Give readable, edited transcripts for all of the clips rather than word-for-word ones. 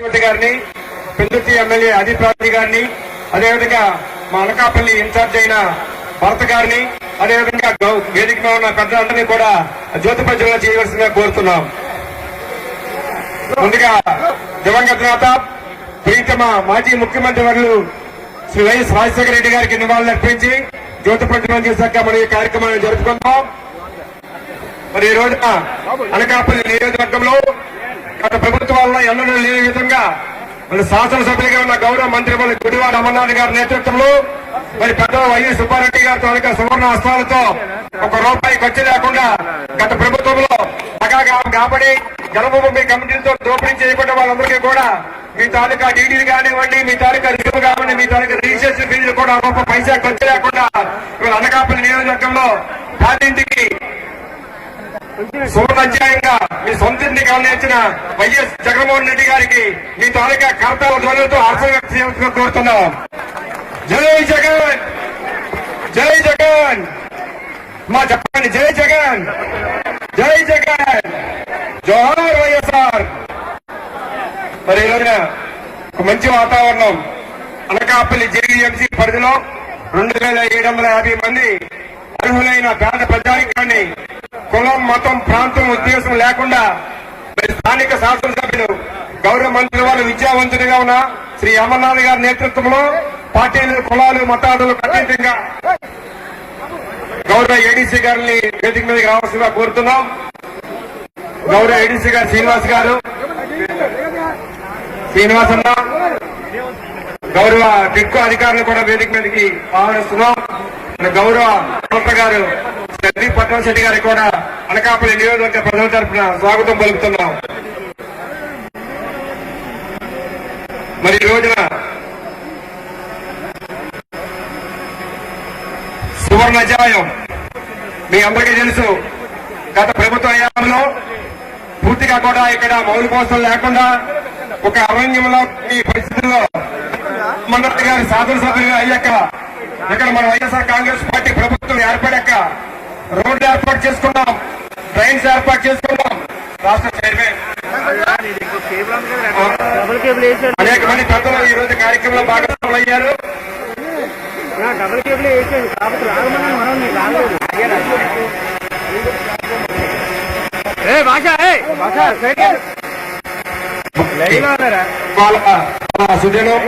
గారిని, పెందుర్తి ఎమ్మెల్యే అదిప్రాతి గారిని, అదేవిధంగా మా అనకాపల్లి ఇన్ఛార్జ్ అయిన భరత్ గారిని, అదేవిధంగా వేదిక మీద ఉన్న పెద్దలందరినీ కూడా జ్యోతి ప్రజ్వలన చేయవలసిందిగా కోరుతున్నాం. ముందుగా దివంగత నేత ప్రీతమ మాజీ ముఖ్యమంత్రి వర్యులు శ్రీ వైఎస్ రాజశేఖర రెడ్డి గారికి నివాళులర్పించి జ్యోతి ప్రజ్వలన చేశాక మనం ఈ కార్యక్రమాన్ని జరుపుకుందాం. మరి ఈ రోజున అనకాపల్లి నియోజకవర్గంలో గత ప్రభుత్వాల్లో ఎన్నడూ లేని విధంగా మరి శాసనసభ్యులుగా ఉన్న గౌరవ మంత్రి గుడివాడ అమర్నాథ్ గారి నేతృత్వంలో మరి పెద్ద వైఎస్ సుబ్బారెడ్డి గారి తాలూకా సువర్ణ హస్తాలతో ₹1 ఖర్చు లేకుండా గత ప్రభుత్వంలో కాబట్టి జన్మభూమి కమిటీలతో దోపిడీ చేయబడ్డ వాళ్ళందరికీ కూడా మీ తాలూకా డీడీలు కానివ్వండి, మీ తాలూకా రిజర్వ్ కానివ్వండి, మీ తాలూకా రిజిస్ట్రేషన్ ఫీజులు కూడా ₹1 ఖర్చు లేకుండా ఇవాళ అనకాపల్లి నియోజకవర్గంలో పార్టీకి సువర్ణ అధ్యాయంగా మీ సొంత ఇంటికి అందించిన వైఎస్ జగన్మోహన్ రెడ్డి గారికి మీ తాలూకా కర్తవ్య ధ్వనులతో హర్షం వ్యక్తం చేయాల్సిందిగా కోరుతున్నాం. జై జగన్, జై జగన్, మా చెప్పండి, జై జగన్, జై జగన్, జోహార్ వైఎస్ఆర్. మరి ఈ రోజున ఒక మంచి వాతావరణం అనకాపల్లి జేఈఎంసీ పరిధిలో 2750 మంది అర్హులైన పేద ప్రజానికాన్ని కులం, మతం, ప్రాంతం, ఉద్దేశం లేకుండా స్థానిక శాసనసభ్యులు గౌరవ మంత్రి వారు విద్యావంతుడిగా ఉన్న శ్రీ అమర్నాథ్ గారి నేతృత్వంలో పార్టీలు, కులాలు, మతాదులు అతీతంగా గౌరవ ఏడీసీ గారిని వేదిక మీదకి రావాల్సిందిగా కోరుతున్నాం. గౌరవ ఏడీసీ గారు శ్రీనివాస్ అన్న, గౌరవ టిక్కో అధికారులు కూడా వేదిక మీదకి ఆహ్వానిస్తున్నాం. గౌరవ కొత్త గారు శ్రీ పట్టణశెట్టి గారికి కూడా అనకాపల్లి నియోజకవర్గ ప్రజల తరఫున స్వాగతం పలుకుతున్నాం. మరి ఈ రోజున సువర్ణ అధ్యాయం మీ అందరికీ తెలుసు. గత ప్రభుత్వ హయాంలో పూర్తిగా కూడా ఇక్కడ మౌలిక వసతులు లేకుండా ఒక అరణ్యంలో ఈ పరిస్థితుల్లో అమర్నాథ్ గారి శాసనసభ్యులుగా అయ్యాక ఇక్కడ మన వైఎస్ఆర్ కాంగ్రెస్ పార్టీ ప్రభుత్వం ఏర్పడాక రోడ్లు ఏర్పాటు చేసుకున్నాం, ట్రైన్స్ ఏర్పాటు చేసుకున్నాం. రాష్ట్ర చైర్మన్ అనేక మంది పెద్దలు ఈ రోజు కార్యక్రమంలో భాగస్వాములు అయ్యారు. సుజనం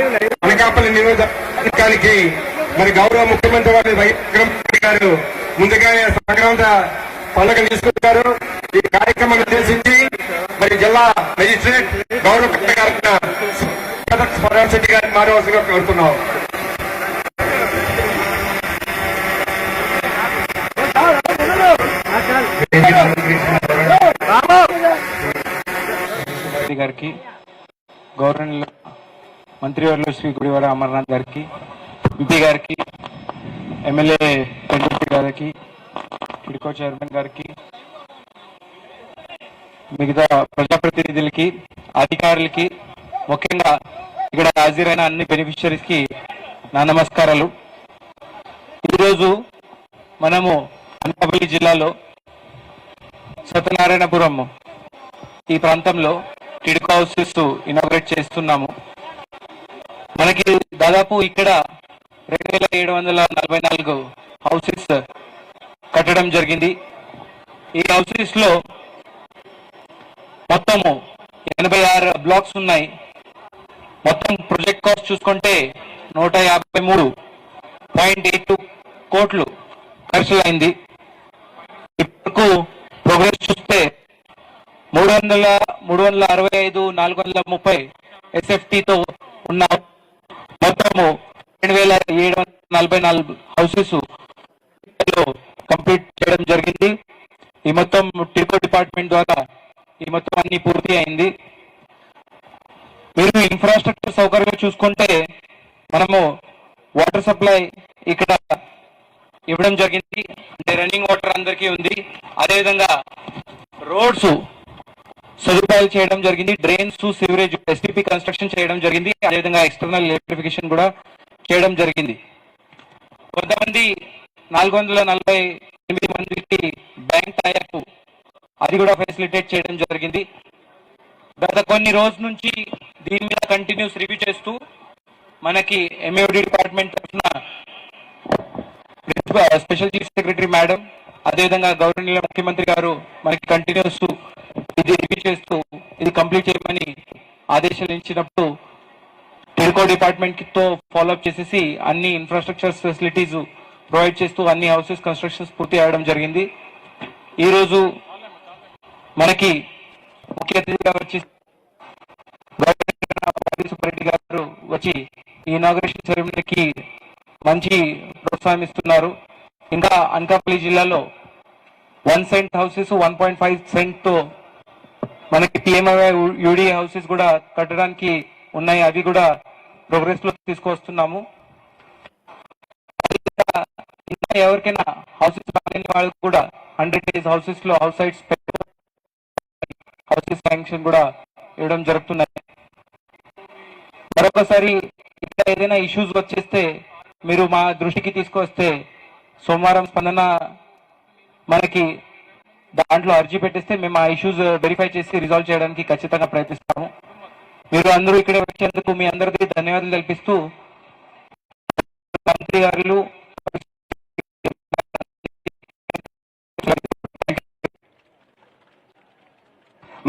అనకాపల్లి నియోజకవర్గానికి మరి గౌరవ ముఖ్యమంత్రి వారి వైఎస్ గారు ముందుగానే సంక్రాంత పండుగ తీసుకుంటారు. ఈ కార్యక్రమాన్ని ఉద్దేశించి మరి జిల్లా మెజిస్ట్రేట్ గౌరవ శెట్టి గారిని మారవలసిగా కోరుతున్నాం. గారికి, గవర్నర్ మంత్రివర్యులు శ్రీ గుడివాడ అమర్నాథ్ గారికి, ఎంపీ గారికి, ఎమ్మెల్యే పెందుర్తి గారికి, టిడ్కో చైర్మన్ గారికి, మిగతా ప్రజాప్రతినిధులకి, అధికారులకి, ముఖ్యంగా ఇక్కడ హాజరైన అన్ని బెనిఫిషరీస్ కి నా నమస్కారాలు. ఈరోజు మనము అనకాపల్లి జిల్లాలో సత్యనారాయణపురం ఈ ప్రాంతంలో టిడ్కో హౌసెస్ ఇనాగ్రేట్ చేస్తున్నాము. మనకి దాదాపు ఇక్కడ 2744 హౌసెస్ కట్టడం జరిగింది. ఈ హౌసెస్ లో మొత్తము 86 బ్లాక్స్ ఉన్నాయి. మొత్తం ప్రాజెక్ట్ కాస్ట్ చూసుకుంటే 153.82 కోట్లు ఖర్చు అయింది. ఇప్పుడు ప్రోగ్రెస్ చూస్తే 365,430 SFTతో ఉన్న మొత్తము 2,744 హౌసెస్ కంప్లీట్ చేయడం జరిగింది. ఈ మొత్తం టిడ్కో డిపార్ట్మెంట్ ద్వారా ఈ మొత్తం అన్ని పూర్తి అయింది. మీరు ఇన్ఫ్రాస్ట్రక్చర్ సౌకర్యం చూసుకుంటే మనము వాటర్ సప్లై ఇక్కడ ఇవ్వడం జరిగింది. అంటే రన్నింగ్ వాటర్ అందరికీ ఉంది. అదేవిధంగా రోడ్స్ సదుపాయాలు చేయడం జరిగింది. డ్రైన్స్, సివరేజ్, ఎస్టీపీ కన్స్ట్రక్షన్ చేయడం జరిగింది. అదేవిధంగా ఎక్స్టర్నల్ ఎలక్ట్రిఫికేషన్ కూడా చేయడం జరిగింది. కొంతమంది 448 మందికి బ్యాంక్ టైఅప్ అది కూడా ఫెసిలిటేట్ చేయడం జరిగింది. గత కొన్ని రోజుల నుంచి దీని మీద కంటిన్యూస్ రివ్యూ చేస్తూ మనకి ఎంఏడి డిపార్ట్మెంట్ తరఫున స్పెషల్ చీఫ్ సెక్రటరీ మేడం, అదేవిధంగా గౌరవనీయ ముఖ్యమంత్రి గారు మనకి కంటిన్యూస్ ఇది రివ్యూ చేస్తూ ఇది కంప్లీట్ చేయమని ఆదేశాలు ఇచ్చినప్పుడు టెలికో డిపార్ట్మెంట్ తో ఫాలోఅప్ చేసేసి అన్ని ఇన్ఫ్రాస్ట్రక్చర్ ఫెసిలిటీస్ ప్రొవైడ్ చేస్తూ అన్ని హౌసెస్ కన్స్ట్రక్షన్స్ పూర్తి అవడం జరిగింది. ఈ రోజు మనకి ముఖ్య అతిథిగా వచ్చి సుబ్బారెడ్డి గారు వచ్చి ఈ ఇనాగరేషన్ సెరమనీకి మంచి ప్రోత్సాహం ఇస్తున్నారు. ఇంకా అనకాపల్లి జిల్లాలో 1 సెంట్ హౌసెస్ 1.5 సెంట్ తో మనకి పిఎంఐ యూడి హౌసెస్ కూడా కట్టడానికి ఉన్నాయి. అవి కూడా ప్రోగ్రెస్ లో తీసుకొస్తున్నాము. ఇంకా ఎవరికైనా హౌసెస్ కాలేని వాళ్ళకి కూడా 100 days హౌసెస్ లో హౌస్ సైట్స్ హౌసెస్ శాంక్షన్ కూడా ఇవ్వడం జరుగుతున్నాయి. మరొకసారి ఇక్కడ ఏదైనా ఇష్యూస్ వచ్చేస్తే మీరు మా దృష్టికి తీసుకొస్తే సోమవారం స్పందన మనకి దాంట్లో అర్జీ పెట్టేస్తే మేము ఆ ఇష్యూస్ వెరిఫై చేసి రిజాల్వ్ చేయడానికి ఖచ్చితంగా ప్రయత్నిస్తాము. మీరు అందరూ ఇక్కడ వచ్చేందుకు మీ అందరికీ ధన్యవాదాలు కల్పిస్తూ మంత్రి గారు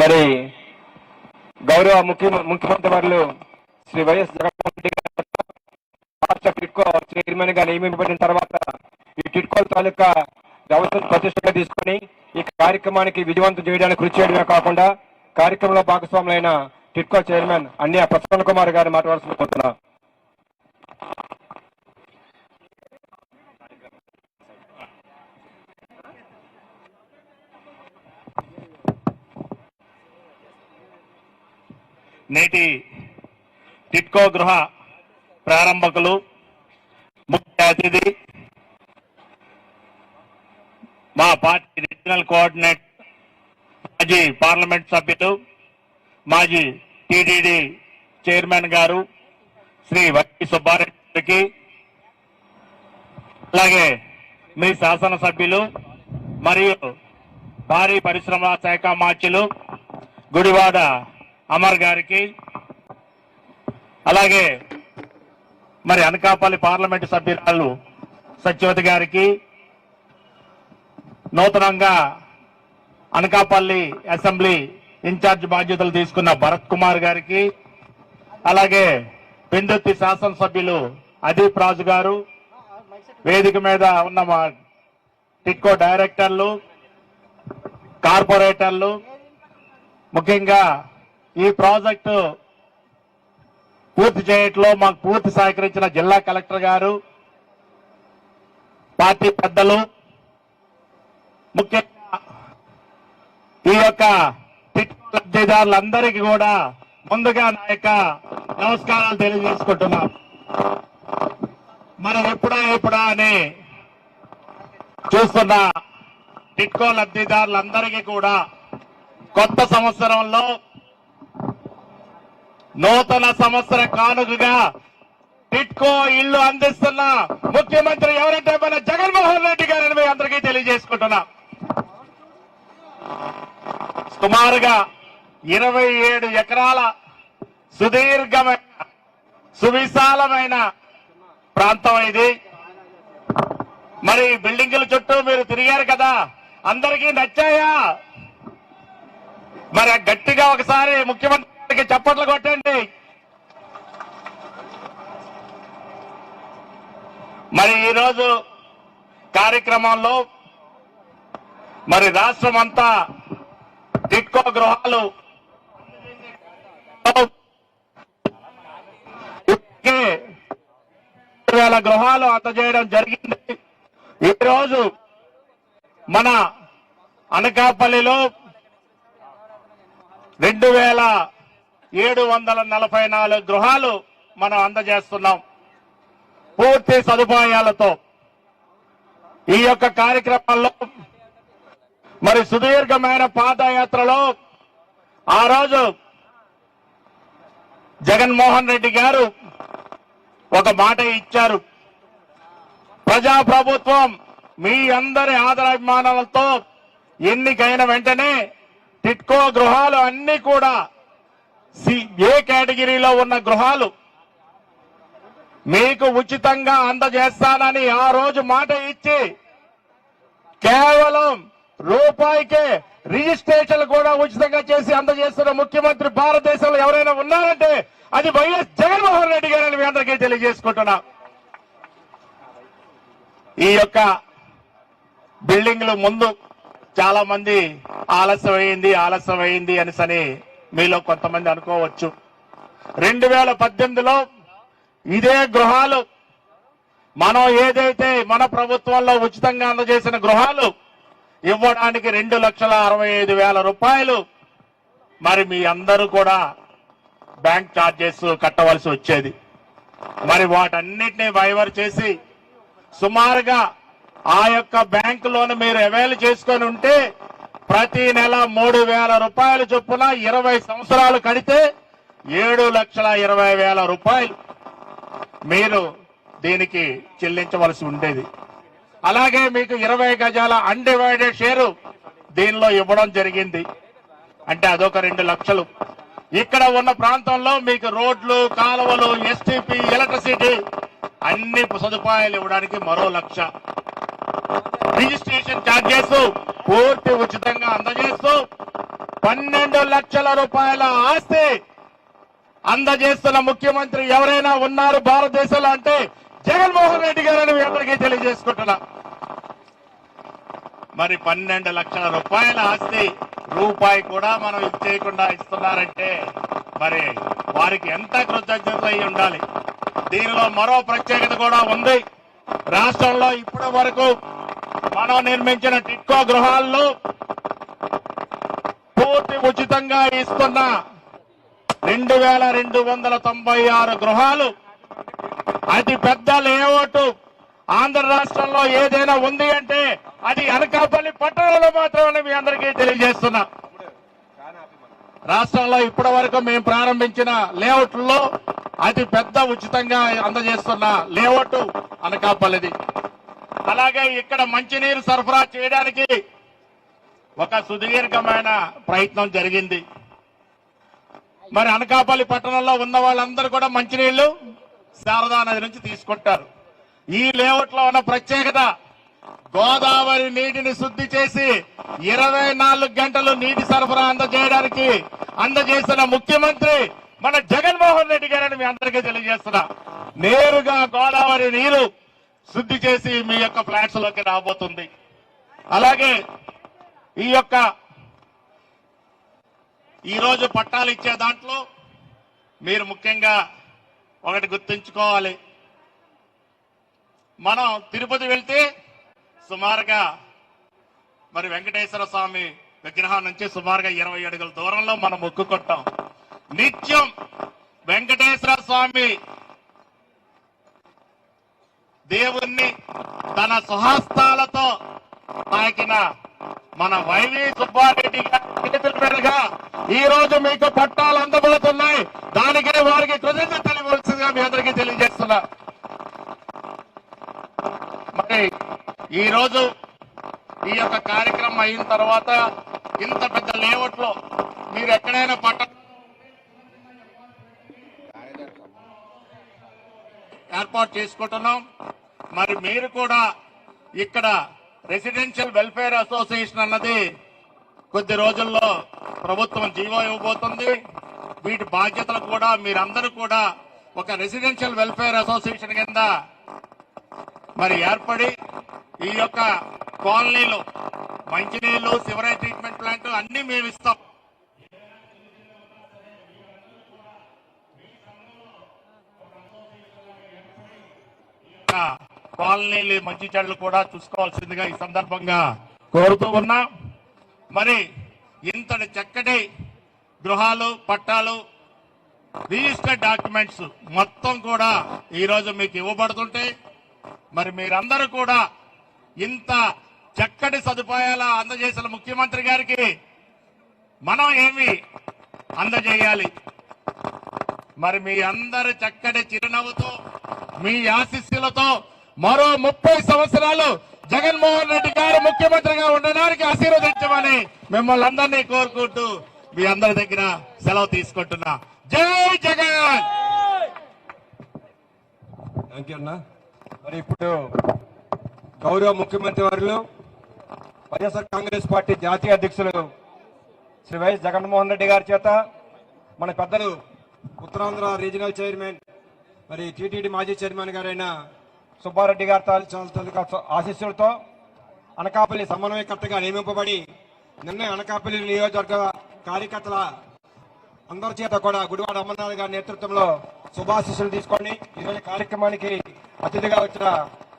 మరి గౌరవ ముఖ్యమంత్రి వారు శ్రీ వైఎస్ జగన్మోహన్ రెడ్డి గారు రాష్ట్ర టిడ్కో చైర్మన్ గా నియమింపబడిన తర్వాత ఈ టిడ్కో తాలూకా వ్యవస్థను ప్రతిష్టగా తీసుకుని ఈ కార్యక్రమానికి విజయవంతం చేయడానికి కృషి చేయడమే కాకుండా కార్యక్రమంలో భాగస్వాములైన టిడ్కో చైర్మన్ అన్య ప్రసన్న కుమార్ గారు మాట్లాడాల్సి కోరుతున్నా. నేటి టిడ్కో గృహ ప్రారంభకులు, ముఖ్య అతిథి, మా పార్టీ రీజనల్ కోఆర్డినేటర్, మాజీ పార్లమెంట్ సభ్యులు, మాజీ టీటీడీ చైర్మన్ గారు శ్రీ వై సుబ్బారెడ్డికి, అలాగే మీ శాసనసభ్యులు మరియు భారీ పరిశ్రమల శాఖ మార్చులు గుడివాడ అమర్ గారికి, అలాగే మరి అనకాపల్లి పార్లమెంటు సభ్యురాలు సత్యవతి గారికి, నూతనంగా అనకాపల్లి అసెంబ్లీ ఇన్ఛార్జ్ బాధ్యతలు తీసుకున్న భరత్ కుమార్ గారికి, అలాగే పెందుర్తి శాసనసభ్యులు అదీప్ రాజు గారు, వేదిక మీద ఉన్న మా టిడ్కో డైరెక్టర్లు, కార్పొరేటర్లు, ముఖ్యంగా ఈ ప్రాజెక్టు పూర్తి చేయట్లో మాకు పూర్తి సహకరించిన జిల్లా కలెక్టర్ గారు, పార్టీ పెద్దలు, ముఖ్యంగా ఈ యొక్క టిడ్కో లబ్ధిదారులందరికీ కూడా ముందుగా నా యొక్క నమస్కారాలు తెలియజేసుకుంటున్నాం. మనం ఎప్పుడా అని చూస్తున్న టిడ్కో లబ్ధిదారులందరికీ కూడా కొత్త సంవత్సరంలో నూతన సంవత్సర కానుకగా టిడ్కో ఇల్లు అందిస్తున్న ముఖ్యమంత్రి ఎవరంటే మన జగన్మోహన్ రెడ్డి గారిని మీ అందరికీ తెలియజేసుకుంటున్నా. సుమారుగా 27 ఎకరాల సుదీర్ఘమైన సువిశాలమైన ప్రాంతం ఇది. మరి బిల్డింగుల చుట్టూ మీరు తిరిగారు కదా, అందరికీ నచ్చాయా? మరి గట్టిగా ఒకసారి ముఖ్యమంత్రికి చప్పట్లు కొట్టండి. మరి ఈరోజు కార్యక్రమంలో మరి రాష్ట్రం అంతా టిడ్కో గృహాలు 20,000 గృహాలు అందజేయడం జరిగింది. ఈరోజు మన అనకాపల్లిలో 2,744 గృహాలు మనం అందజేస్తున్నాం పూర్తి సదుపాయాలతో. ఈ యొక్క కార్యక్రమాల్లో మరి సుదీర్ఘమైన పాదయాత్రలో ఆ రోజు జగన్మోహన్ రెడ్డి గారు ఒక మాట ఇచ్చారు. ప్రజాప్రభుత్వం మీ అందరి ఆదరాభిమానాలతో ఎన్నికైన వెంటనే టిడ్కో గృహాలు అన్ని కూడా ఏ కేటగిరీలో ఉన్న గృహాలు మీకు ఉచితంగా అందజేస్తానని ఆ రోజు మాట ఇచ్చి కేవలం రూపాయికే రిజిస్ట్రేషన్ కూడా ఉచితంగా చేసి అందజేస్తున్న ముఖ్యమంత్రి భారతదేశంలో ఎవరైనా ఉన్నారంటే అది వైఎస్ జగన్మోహన్ రెడ్డి గారని మీ అందరికీ తెలియజేసుకుంటున్నా. ఈ యొక్క బిల్డింగ్లు ముందు చాలా మంది ఆలస్యమైంది అనేసని మీలో కొంతమంది అనుకోవచ్చు. 2018లో ఇదే గృహాలు మనం ఏదైతే మన ప్రభుత్వంలో ఉచితంగా అందజేసిన గృహాలు ఇవ్వడానికి 2,65,000 రూపాయలు మరి మీ అందరూ కూడా బ్యాంక్ ఛార్జెస్ కట్టవలసి వచ్చేది. మరి వాటన్నిటిని వైవర్ చేసి సుమారుగా ఆ యొక్క బ్యాంకు లోన్ మీరు అవైల్ చేసుకొని ఉంటే ప్రతి నెల 3,000 రూపాయలు చొప్పున 20 సంవత్సరాలు కడితే 7,20,000 రూపాయలు మీరు దీనికి చెల్లించవలసి ఉండేది. అలాగే మీకు 20 గజాల అన్డివైడెడ్ షేరు దీనిలో ఇవ్వడం జరిగింది. అంటే అదొక 2 లక్షలు. ఇక్కడ ఉన్న ప్రాంతంలో మీకు రోడ్లు, కాలువలు, ఎస్టీపీ, ఎలక్ట్రిసిటీ అన్ని సదుపాయాలు ఇవ్వడానికి మరో 1,00,000. రిజిస్ట్రేషన్ ఛార్జెస్ పూర్తి ఉచితంగా అందజేస్తూ 12 లక్షల రూపాయల ఆస్తి అందజేస్తున్న ముఖ్యమంత్రి ఎవరైనా ఉన్నారు భారతదేశంలో అంటే జగన్మోహన్ రెడ్డి గారని మీ అందరికీ తెలియజేసుకుంటున్నా. మరి 12 లక్షల రూపాయల ఆస్తి రూపాయి కూడా మనం ఇచ్చేయకుండా ఇస్తున్నారంటే మరి వారికి ఎంత కృతజ్ఞతలు అయి ఉండాలి. దీనిలో మరో ప్రత్యేకత కూడా ఉంది. రాష్ట్రంలో ఇప్పటి వరకు మనం నిర్మించిన టిట్కో గృహాల్లో పూర్తి ఉచితంగా ఇస్తున్న 2,296 గృహాలు అతి పెద్ద లేఅవుట్ ఆంధ్ర రాష్ట్రంలో ఏదైనా ఉంది అంటే అది అనకాపల్లి పట్టణంలో మాత్రమే మీ అందరికీ తెలియజేస్తున్నా. రాష్ట్రంలో ఇప్పటి వరకు మేము ప్రారంభించిన లేఅవుట్లో అతి పెద్ద ఉచితంగా అందజేస్తున్న లేఅవుట్ అనకాపల్లిది. అలాగే ఇక్కడ మంచినీరు సరఫరా చేయడానికి ఒక సుదీర్ఘమైన ప్రయత్నం జరిగింది. మరి అనకాపల్లి పట్టణంలో ఉన్న వాళ్ళందరూ కూడా మంచినీళ్లు శారదా నది నుంచి తీసుకుంటారు. ఈ లేఅవుట్ లో ఉన్న ప్రత్యేకత గోదావరి నీటిని శుద్ధి చేసి 24 గంటలు నీటి సరఫరా అందజేయడానికి అందజేసిన ముఖ్యమంత్రి మన జగన్మోహన్ రెడ్డి గారని మీ అందరికీ తెలియజేస్తున్నా. నేరుగా గోదావరి నీరు శుద్ధి చేసి మీ యొక్క ఫ్లాట్స్ లోకి రాబోతుంది. అలాగే ఈ రోజు పట్టాలు ఇచ్చే దాంట్లో మీరు ముఖ్యంగా ఒకటి గుర్తుంచుకోవాలి. మనం తిరుపతి వెళ్తే సుమారుగా మరి వెంకటేశ్వర స్వామి విగ్రహం నుంచి సుమారుగా 20 అడుగుల దూరంలో మనం మొక్కుకుంటాం. నిత్యం వెంకటేశ్వర స్వామి దేవుణ్ణి తన స్వహస్తాలతో తాకిన మన వైవి సుబ్బారెడ్డి గారి చేతుల మీదుగా ఈ రోజు మీకు పట్టాలు అందబోతున్నాయి. దానికే వారికి కృతజ్ఞత తెలియవలసిందిగా మీ అందరికీ తెలియజేస్తున్నా. మరి ఈ రోజు ఈ యొక్క కార్యక్రమం అయిన తర్వాత ఇంత పెద్ద లేఅవుట్ లో మీరు ఎక్కడైనా ఏర్పాటు చేసుకుంటున్నాం. మరి మీరు కూడా ఇక్కడ రెసిడెన్షియల్ వెల్ఫేర్ అసోసియేషన్ అన్నది కొద్ది రోజుల్లో ప్రభుత్వం జీవో ఇవ్వబోతుంది. వీటి బాధ్యతలు కూడా మీరందరూ కూడా ఒక రెసిడెన్షియల్ వెల్ఫేర్ అసోసియేషన్ కింద మరి ఏర్పడి ఈ యొక్క కాలనీలో మంచినీళ్లు, సివరేజ్ ట్రీట్మెంట్ ప్లాంట్ అన్ని మేము ఇస్తాం. కాలనీలు మంచి చెడులు కూడా చూసుకోవాల్సిందిగా ఈ సందర్భంగా కోరుతూ ఉన్నా. మరి ఇంతటి చక్కటి గృహాలు, పట్టాలు, రిజిస్టర్డ్ డాక్యుమెంట్స్ మొత్తం కూడా ఈరోజు మీకు ఇవ్వబడుతుంటే మరి మీరందరూ కూడా ఇంత చక్కటి సదుపాయాలు అందజేసిన ముఖ్యమంత్రి గారికి మనం ఏమి అందజేయాలి? మరి మీ అందరి చక్కటి చిరునవ్వుతో, మీ ఆశీస్సులతో మరో 30 సంవత్సరాలు జగన్మోహన్ రెడ్డి గారు ముఖ్యమంత్రిగా ఉండడానికి ఆశీర్వదించమని మిమ్మల్ని అందరినీ కోరుకుంటూ మీ అందరి దగ్గర సెలవు తీసుకుంటున్నా. జై జగన్. థ్యాంక్ యూ అన్న. మరి ఇప్పుడు గౌరవ ముఖ్యమంత్రి వర్యులు వైఎస్ఆర్ కాంగ్రెస్ పార్టీ జాతీయ అధ్యక్షులు శ్రీ వైఎస్ జగన్మోహన్ రెడ్డి గారి చేత మన పెద్దలు ఉత్తరాంధ్ర రీజనల్ చైర్మన్ మరి టీటీడీ మాజీ చైర్మన్ గారైన సుబ్బారెడ్డి గారి తాలూకా ఆశీస్సులతో అనకాపల్లి సమన్వయకర్తగా నియమింపబడి నిన్న అనకాపల్లి నియోజకవర్గ కార్యకర్తల అందరి చేత కూడా గుడివాడ అమర్నాథ్ గారి నేతృత్వంలో శుభాశీస్సులు తీసుకొని ఈరోజు కార్యక్రమానికి అతిథిగా వచ్చిన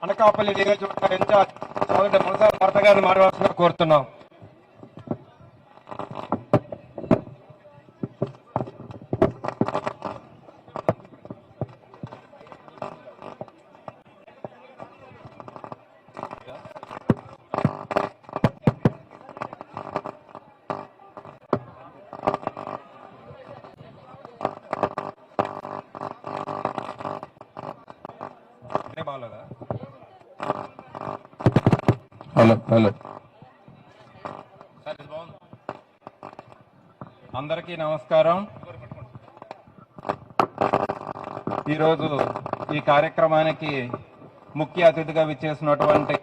అనకాపల్లి నియోజకవర్గ ఇన్ఛార్జ్ సోదరుడు మునసాల భరత గారిని మాట్లాడాల్సిన కోరుతున్నాం. హలో హలో అందరికీ నమస్కారం. ఈరోజు ఈ కార్యక్రమానికి ముఖ్య అతిథిగా విచ్చేసినటువంటి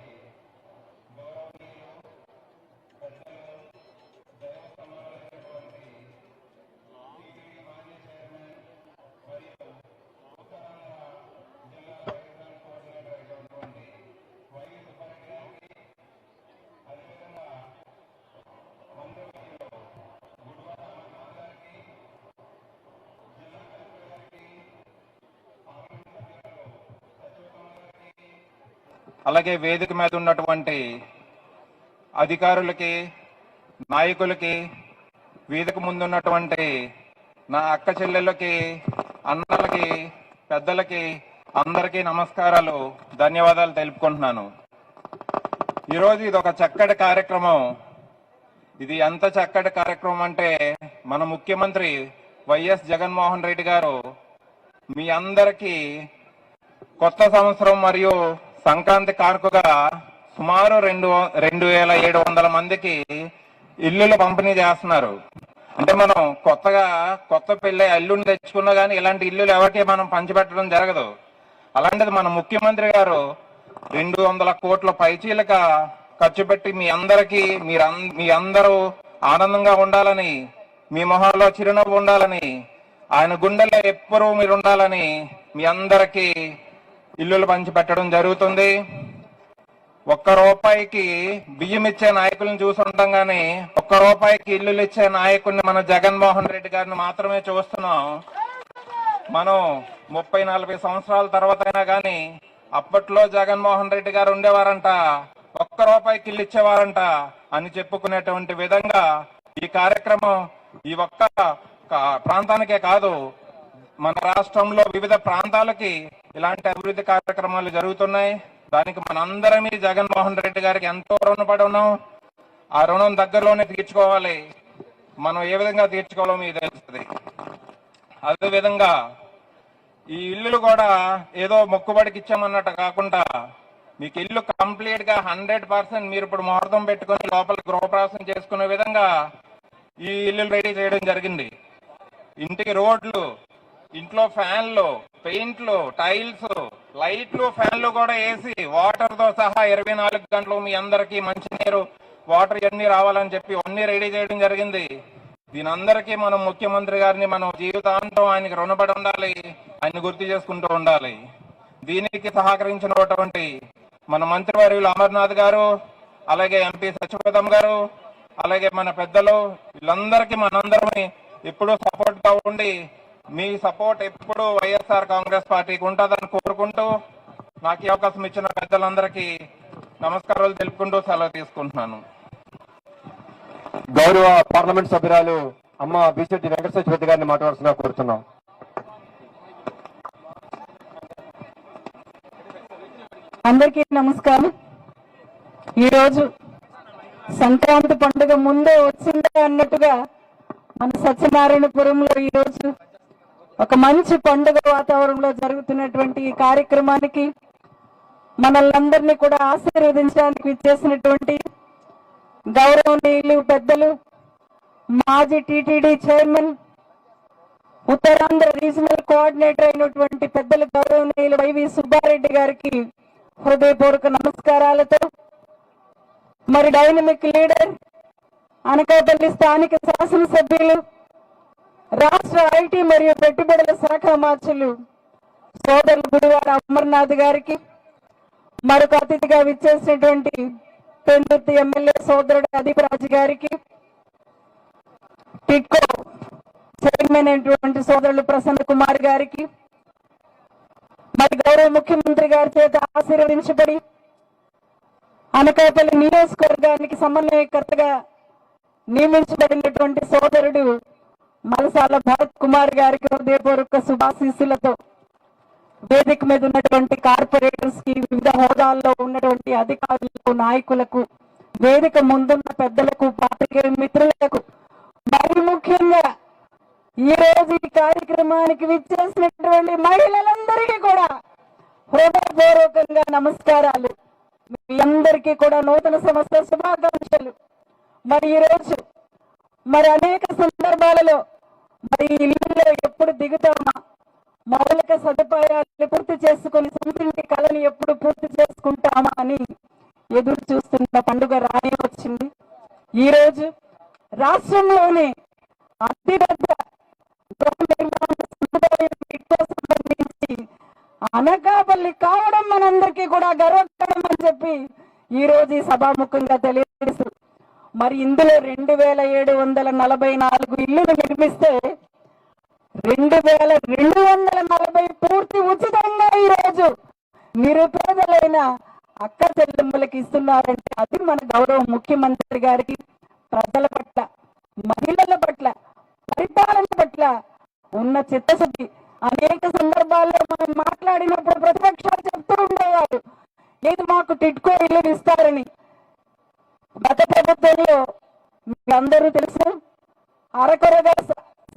అలాగే వేదిక మీద ఉన్నటువంటి అధికారులకి, నాయకులకి, వేదిక ముందున్నటువంటి నా అక్క చెల్లెళ్ళకి, అన్నలకి, పెద్దలకి అందరికీ నమస్కారాలు, ధన్యవాదాలు తెలుపుకుంటున్నాను. ఈరోజు ఇది ఒక చక్కటి కార్యక్రమం. ఇది ఎంత చక్కటి కార్యక్రమం అంటే మన ముఖ్యమంత్రి వైఎస్ జగన్మోహన్ రెడ్డి గారు మీ అందరికీ కొత్త సంవత్సరం మరియు సంక్రాంతి కానుకగా సుమారు 2,700 మందికి ఇల్లులు పంపిణీ చేస్తున్నారు. అంటే మనం కొత్త పెళ్ళి ఇల్లుని తెచ్చుకున్నా కానీ ఇలాంటి ఇల్లులు ఎవరికి మనం పంచిపెట్టడం జరగదు. అలాంటిది మన ముఖ్యమంత్రి గారు 200 కోట్ల పైచీలక ఖర్చు పెట్టి మీ అందరూ ఆనందంగా ఉండాలని, మీ మొహాల్లో చిరునవ్వు ఉండాలని, ఆయన గుండెల్లో ఎప్పుడూ మీరు ఉండాలని మీ అందరికీ ఇల్లులు పంచిపెట్టడం జరుగుతుంది. ₹1 బియ్యం ఇచ్చే నాయకులను చూసుంటాం కానీ ₹1 ఇల్లులు ఇచ్చే నాయకుడిని మన జగన్మోహన్ రెడ్డి గారిని మాత్రమే చూస్తున్నాం. మనం 30-40 సంవత్సరాల తర్వాత అయినా కానీ అప్పట్లో జగన్మోహన్ రెడ్డి గారు ఉండేవారంట, ₹1 ఇల్లు ఇచ్చేవారంట అని చెప్పుకునేటువంటి విధంగా ఈ కార్యక్రమం ఈ ఒక్క ప్రాంతానికే కాదు, మన రాష్ట్రంలో వివిధ ప్రాంతాలకి ఇలాంటి అభివృద్ధి కార్యక్రమాలు జరుగుతున్నాయి. దానికి మనందరమీ జగన్మోహన్ రెడ్డి గారికి ఎంతో రుణపడి ఉన్నాం. ఆ రుణం దగ్గరలోనే తీర్చుకోవాలి. మనం ఏ విధంగా తీర్చుకోవాలో మీకు తెలుస్తుంది. అదేవిధంగా ఈ ఇల్లులు కూడా ఏదో మొక్కుబడికి ఇచ్చామన్నట్టు కాకుండా మీకు ఇల్లు కంప్లీట్ గా 100% మీరు ఇప్పుడు ముహూర్తం పెట్టుకుని లోపల గృహప్రవేశం చేసుకునే విధంగా ఈ ఇల్లులు రెడీ చేయడం జరిగింది. ఇంటికి రోడ్లు, ఇంట్లో ఫ్యాన్లు, పెయింట్లు, టైల్స్, లైట్లు, ఫ్యాన్లు కూడా వేసి వాటర్ తో సహా 24 గంటలు మీ అందరికీ మంచినీరు, వాటర్ ఇవన్నీ రావాలని చెప్పి అన్ని రెడీ చేయడం జరిగింది. దీని అందరికీ మనం ముఖ్యమంత్రి గారిని మనం జీవితాంతం ఆయనకి రుణపడి ఉండాలి, ఆయన గుర్తు చేసుకుంటూ ఉండాలి. దీనికి సహకరించినటువంటి మన మంత్రివర్యులు అమర్నాథ్ గారు, అలాగే ఎంపీ సత్యప్రదం గారు, అలాగే మన పెద్దలు, వీళ్ళందరికీ మనందరం ఎప్పుడూ సపోర్ట్ గా ఉండి మీ సపోర్ట్ ఎప్పుడు వైఎస్ఆర్ కాంగ్రెస్ పార్టీకి ఉంటుందని కోరుకుంటూ నాకు ఈ అవకాశం ఇచ్చిన పెద్దలందరికీ నమస్కారాలు తెలుపుకుంటూ సెలవు తీసుకుంటున్నాను. గౌరవ పార్లమెంట్ సభ్యురాలు అమ్మ బీసెట్టి వెంకట సత్యవతి గారిని మాట్లాడాల్సిన కోరుతున్నాం. అందరికీ నమస్కారం. ఈరోజు సంక్రాంతి పండుగ ముందే వచ్చిందే అన్నట్టుగా మన సత్యనారాయణపురంలో ఈరోజు ఒక మంచి పండుగ వాతావరణంలో జరుగుతున్నటువంటి ఈ కార్యక్రమానికి మనల్ని కూడా ఆశీర్వదించడానికి విచ్చేసినటువంటి గౌరవనీయులు పెద్దలు మాజీ TTD chairman, Uttarandhra regional coordinator అయినటువంటి పెద్దలు గౌరవనీయులు వైవి సుబ్బారెడ్డి గారికి హృదయపూర్వక నమస్కారాలతో, మరి డైనమిక్ లీడర్ అనకాపల్లి స్థానిక శాసనసభ్యులు, రాష్ట్ర ఐటీ మరియు పెట్టుబడుల శాఖ మార్చులు సోదరులు గుడివాడ అమర్నాథ్ గారికి, మరొక అతిథిగా విచ్చేసినటువంటి పెందుర్తి ఎమ్మెల్యే సోదరుడు అదీపరాజు గారికి, టిట్కో చైర్మన్ అయినటువంటి సోదరులు ప్రసన్న కుమార్ గారికి, మరి గౌరవ ముఖ్యమంత్రి గారి చేత ఆశీర్వదించబడి అనకాపల్లి నియోజకవర్గానికి సమన్వయకర్తగా నియమించబడినటువంటి సోదరుడు మలసాల భరత్ కుమార్ గారికి హృదయపూర్వక శుభాశీస్సులతో, వేదిక మీద ఉన్నటువంటి కార్పొరేటర్స్ కి, వివిధ హోదాల్లో ఉన్నటువంటి అధికారులకు, నాయకులకు, వేదిక ముందున్న పెద్దలకు, పాత్రికేయ మిత్రులకు, మరి ముఖ్యంగా ఈ రోజు ఈ కార్యక్రమానికి విచ్చేసినటువంటి మహిళలందరికీ కూడా హృదయపూర్వకంగా నమస్కారాలు. మీ అందరికీ కూడా నూతన సంవత్సర శుభాకాంక్షలు. మరి ఈ రోజు మరి అనేక సందర్భాలలో మరి ఇల్లులో ఎప్పుడు దిగుతామా, మౌలిక సదుపాయాలు పూర్తి చేసుకుని సొంతింటి కళని ఎప్పుడు పూర్తి చేసుకుంటామా అని ఎదురు చూస్తున్న పండుగ రాని వచ్చింది. ఈ రోజు రాష్ట్రంలోనే అతిపెద్ద గృహ నిర్మాణ సముదాయం సంబంధించి అనకాపల్లి కావడం మనందరికీ కూడా గర్వకారణం అని చెప్పి ఈ రోజు ఈ సభాముఖంగా తెలియజేస్తూ, మరి ఇందులో 2744 ఇళ్లను నిర్మిస్తే 2240 పూర్తి ఉచితంగా ఈ రోజు నిరుపేదలైన అక్క చెల్లెమ్మలకి ఇస్తున్నారంటే అది మన గౌరవ ముఖ్యమంత్రి గారికి ప్రజల పట్ల, మహిళల పట్ల, పరిపాలన పట్ల ఉన్న చిత్తశుద్ధి. అనేక సందర్భాల్లో మనం మాట్లాడినప్పుడు ప్రతిపక్షాలు చెప్తూ ఉండేవారు, లేదు మాకు టిట్కో ఇల్లు ఇస్తారని. గత ప్రభుత్వంలో మీరందరూ తెలుసు, అరకొరగా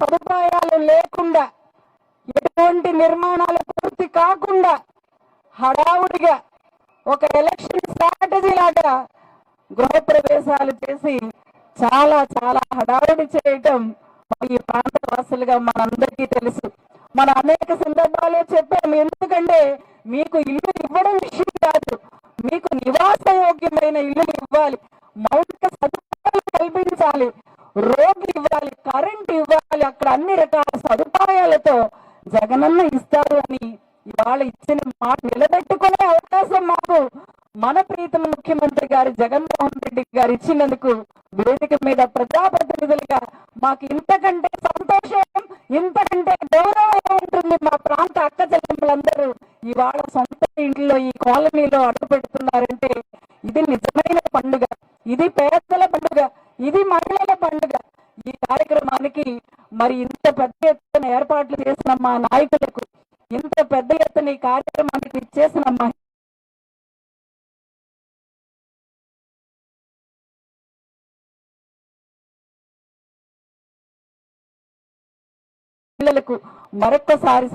సదుపాయాలు లేకుండా, ఎటువంటి నిర్మాణాలు పూర్తి కాకుండా హడావుడిగా ఒక ఎలక్షన్ స్ట్రాటజీ లాగా గృహప్రవేశాలు చేసి చాలా చాలా హడావుడి చేయటం ఈ ప్రాంత వాసులుగా మనందరికీ తెలుసు. మన అనేక సందర్భాల్లో చెప్పాము, ఎందుకంటే మీకు ఇల్లు ఇవ్వడం విషయం కాదు, మీకు నివాసయోగ్యమైన ఇల్లు ఇవ్వాలి, మౌలిక సదుపాయాలు కల్పించాలి, రోడ్లు ఇవ్వాలి, కరెంట్ ఇవ్వాలి. అక్కడ అన్ని రకాల సదుపాయాలతో జగనన్న ఇస్తారు అని ఇవాళ ఇచ్చిన మాట నిలబెట్టుకునే అవకాశం మాకు మన ప్రీతమ ముఖ్యమంత్రి గారు జగన్మోహన్ రెడ్డి గారు ఇచ్చినందుకు వేదిక మీద ప్రజాప్రతినిధులుగా మాకు ఇంతకంటే సంతోషం, ఇంతకంటే గౌరవం ఉంటుంది. మా ప్రాంత అక్క చెల్లెమ్మలందరూ ఇవాళ సొంత ఇంట్లో ఈ కాలనీలో అడుగు పెడుతున్నారంటే ఇది నిజమైన పండుగ, ఇది పేదల పండుగ, ఇది మహిళల పండుగ. ఈ కార్యక్రమానికి మరి ఇంత పెద్ద ఎత్తున ఏర్పాట్లు చేసిన మా నాయకులకు, ఇంత పెద్ద ఎత్తున ఈ కార్యక్రమానికి చేసిన మహిళలకు మరొక్కసారి